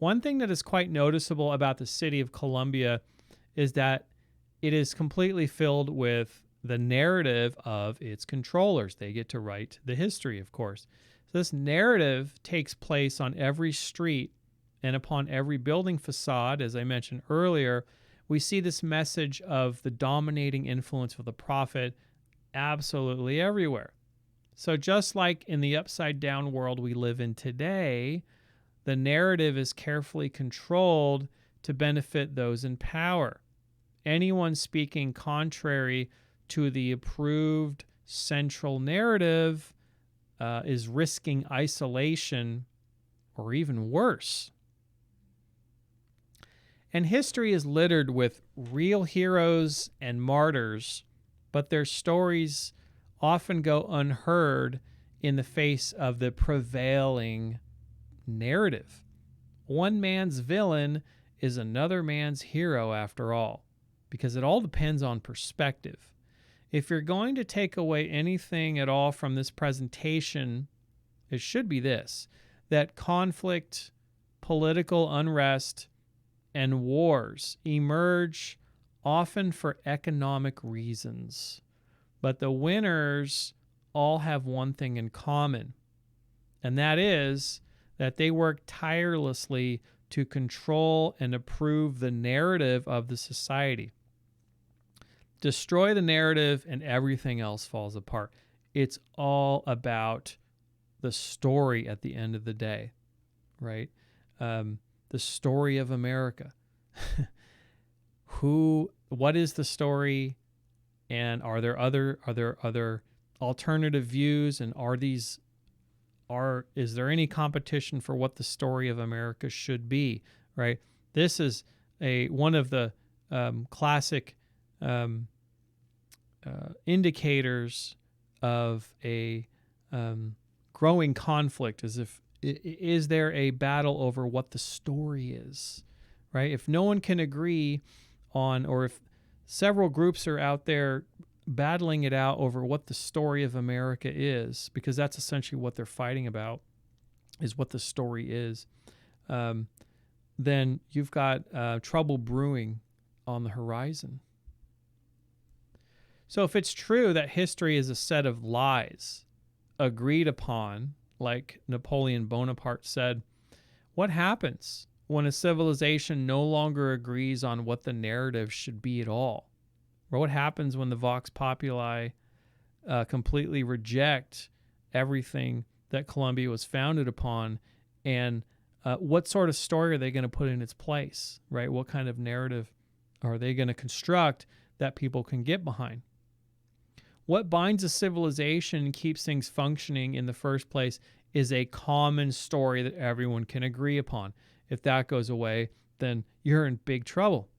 One thing that is quite noticeable about the city of Columbia is that it is completely filled with the narrative of its controllers. They get to write the history, of course. So this narrative takes place on every street and upon every building facade. As I mentioned earlier, we see this message of the dominating influence of the prophet absolutely everywhere. So just like in the upside down world we live in today, the narrative is carefully controlled to benefit those in power. Anyone speaking contrary to the approved central narrative is risking isolation or even worse. And history is littered with real heroes and martyrs, but their stories often go unheard in the face of the prevailing narrative. One man's villain is another man's hero, after all, because it all depends on perspective. If you're going to take away anything at all from this presentation, it should be this: that conflict, political unrest, and wars emerge often for economic reasons. But the winners all have one thing in common, and that is that they work tirelessly to control and approve the narrative of the society. Destroy the narrative and everything else falls apart. It's all about the story at the end of the day, right? The story of America. What is the story, and are there other alternative views, and is there any competition for what the story of America should be, right? This is one of the classic indicators of a growing conflict, is there a battle over what the story is, right? If no one can agree on, or if several groups are out there battling it out over what the story of America is, because that's essentially what they're fighting about, is what the story is, then you've got trouble brewing on the horizon. So if it's true that history is a set of lies agreed upon, like Napoleon Bonaparte said, what happens when a civilization no longer agrees on what the narrative should be at all? Or what happens when the Vox Populi completely reject everything that Columbia was founded upon? And what sort of story are they going to put in its place, right? What kind of narrative are they going to construct that people can get behind? What binds a civilization and keeps things functioning in the first place is a common story that everyone can agree upon. If that goes away, then you're in big trouble.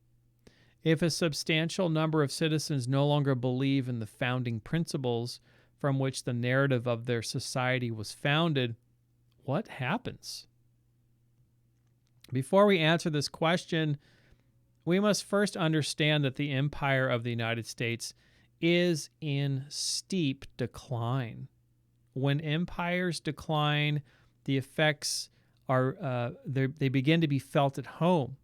If a substantial number of citizens no longer believe in the founding principles from which the narrative of their society was founded, what happens? Before we answer this question, we must first understand that the empire of the United States is in steep decline. When empires decline, the effects they begin to be felt at home.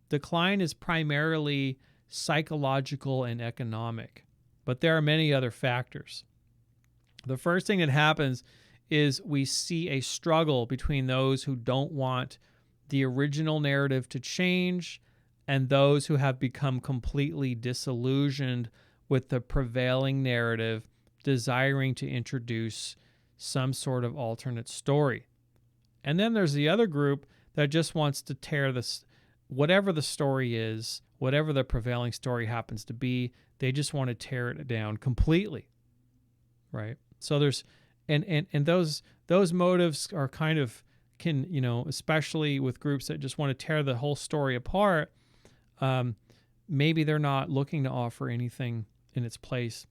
Decline is primarily psychological and economic, but there are many other factors. The first thing that happens is we see a struggle between those who don't want the original narrative to change and those who have become completely disillusioned with the prevailing narrative, desiring to introduce some sort of alternate story. And then there's the other group that just wants to tear this, whatever the story is, whatever the prevailing story happens to be, they just want to tear it down completely, right? So there's, and those motives are kind of, especially with groups that just want to tear the whole story apart, maybe they're not looking to offer anything in its place.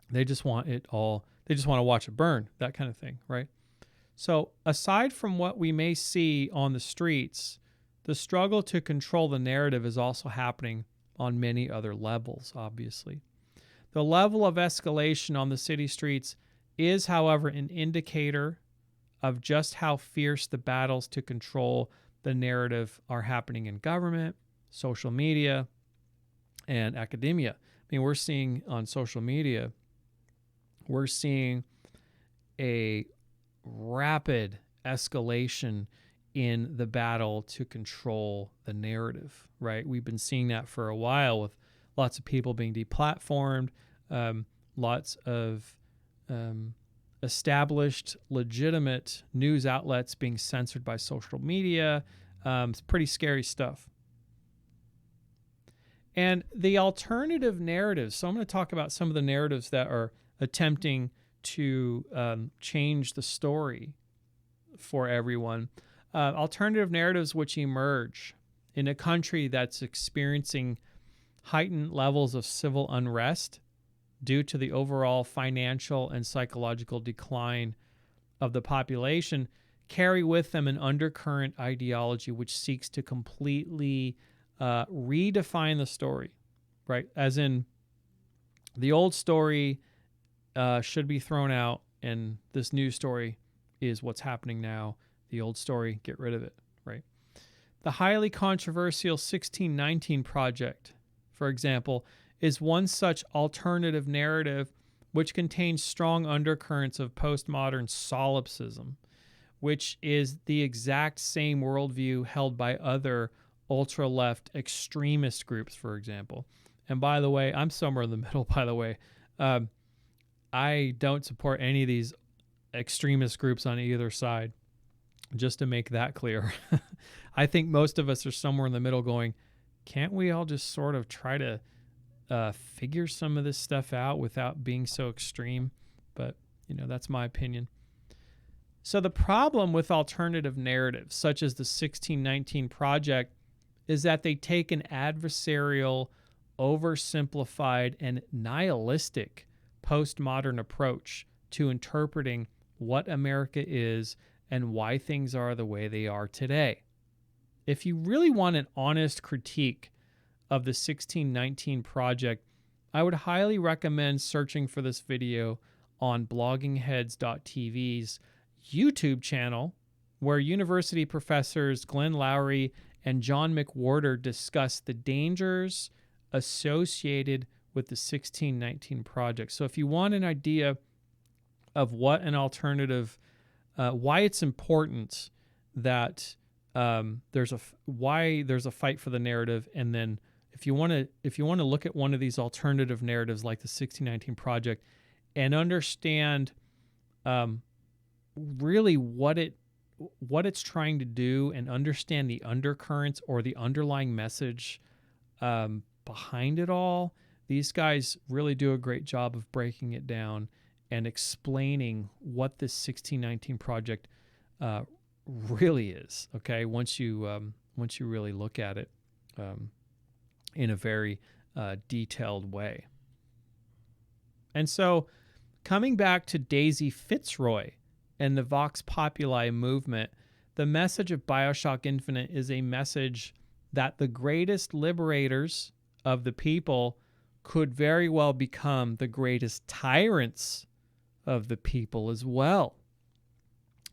They just want it all. They just want to watch it burn, that kind of thing, right? So aside from what we may see on the streets, the struggle to control the narrative is also happening on many other levels, obviously. The level of escalation on the city streets is, however, an indicator of just how fierce the battles to control the narrative are happening in government, social media, and academia. I mean, we're seeing on social media, we're seeing a rapid escalation in the battle to control the narrative, right? We've been seeing that for a while with lots of people being deplatformed, lots of established, legitimate news outlets being censored by social media. It's pretty scary stuff. And the alternative narratives. So I'm going to talk about some of the narratives that are attempting to change the story for everyone. Alternative narratives which emerge in a country that's experiencing heightened levels of civil unrest due to the overall financial and psychological decline of the population carry with them an undercurrent ideology which seeks to completely redefine the story, right? As in, the old story should be thrown out, and this new story is what's happening now. The old story, get rid of it, right? The highly controversial 1619 Project, for example, is one such alternative narrative which contains strong undercurrents of postmodern solipsism, which is the exact same worldview held by other ultra-left extremist groups, for example. And by the way, I'm somewhere in the middle, by the way. I don't support any of these extremist groups on either side, just to make that clear. I think most of us are somewhere in the middle going, can't we all just sort of try to figure some of this stuff out without being so extreme? But, that's my opinion. So the problem with alternative narratives, such as the 1619 Project, is that they take an adversarial, oversimplified, and nihilistic postmodern approach to interpreting what America is and why things are the way they are today. If you really want an honest critique of the 1619 Project, I would highly recommend searching for this video on bloggingheads.tv's YouTube channel, where university professors Glenn Lowry and John McWhorter discuss the dangers associated with the 1619 Project. So if you want an idea of what an alternative, why it's important that why there's a fight for the narrative, and then if you want to look at one of these alternative narratives like the 1619 Project and understand really what it's trying to do and understand the undercurrents or the underlying message behind it all, these guys really do a great job of breaking it down and explaining what this 1619 Project really is. Okay, once you really look at it in a very detailed way. And so, coming back to Daisy Fitzroy and the Vox Populi movement, the message of Bioshock Infinite is a message that the greatest liberators of the people could very well become the greatest tyrants of the people as well.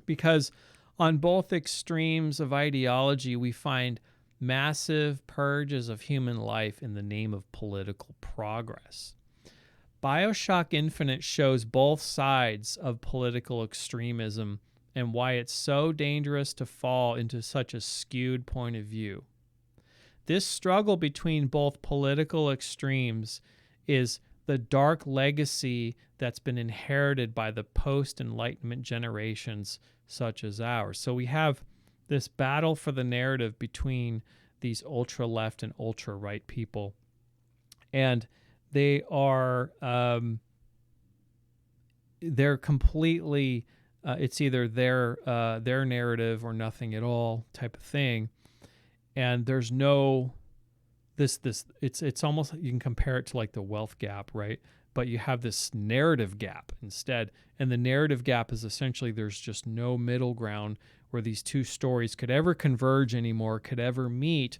Because on both extremes of ideology, we find massive purges of human life in the name of political progress. Bioshock Infinite shows both sides of political extremism and why it's so dangerous to fall into such a skewed point of view. This struggle between both political extremes is the dark legacy that's been inherited by the post-Enlightenment generations such as ours. So we have this battle for the narrative between these ultra-left and ultra-right people. And they are, they're completely, it's either their narrative or nothing at all type of thing. And there's no, it's almost, you can compare it to like the wealth gap, right? But you have this narrative gap instead. And the narrative gap is essentially there's just no middle ground where these two stories could ever converge anymore, could ever meet.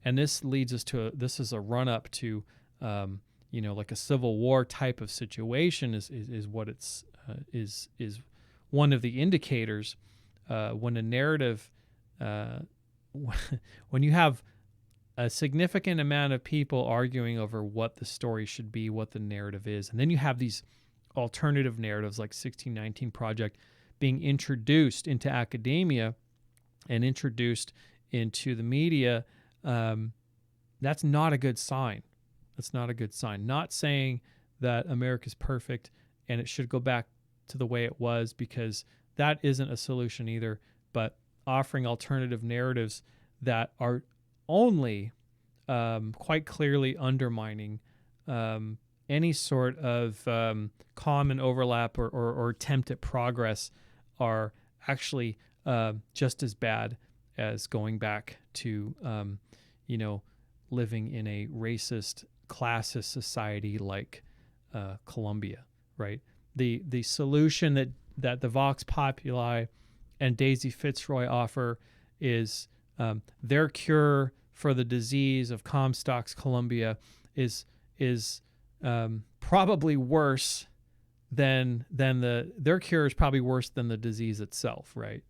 And this leads us to, this is a run up to, like a civil war type of situation is what it's, is one of the indicators when a narrative, when you have a significant amount of people arguing over what the story should be, what the narrative is, and then you have these alternative narratives like 1619 Project being introduced into academia and introduced into the media, that's not a good sign. That's not a good sign. Not saying that America's perfect and it should go back to the way it was, because that isn't a solution either, but offering alternative narratives that are only quite clearly undermining any sort of common overlap or attempt at progress are actually just as bad as going back to, living in a racist, classist society like Colombia, right? The solution that the Vox Populi and Daisy Fitzroy offer is their cure for the disease of Comstock's Colombia is probably worse than their cure is probably worse than the disease itself, right?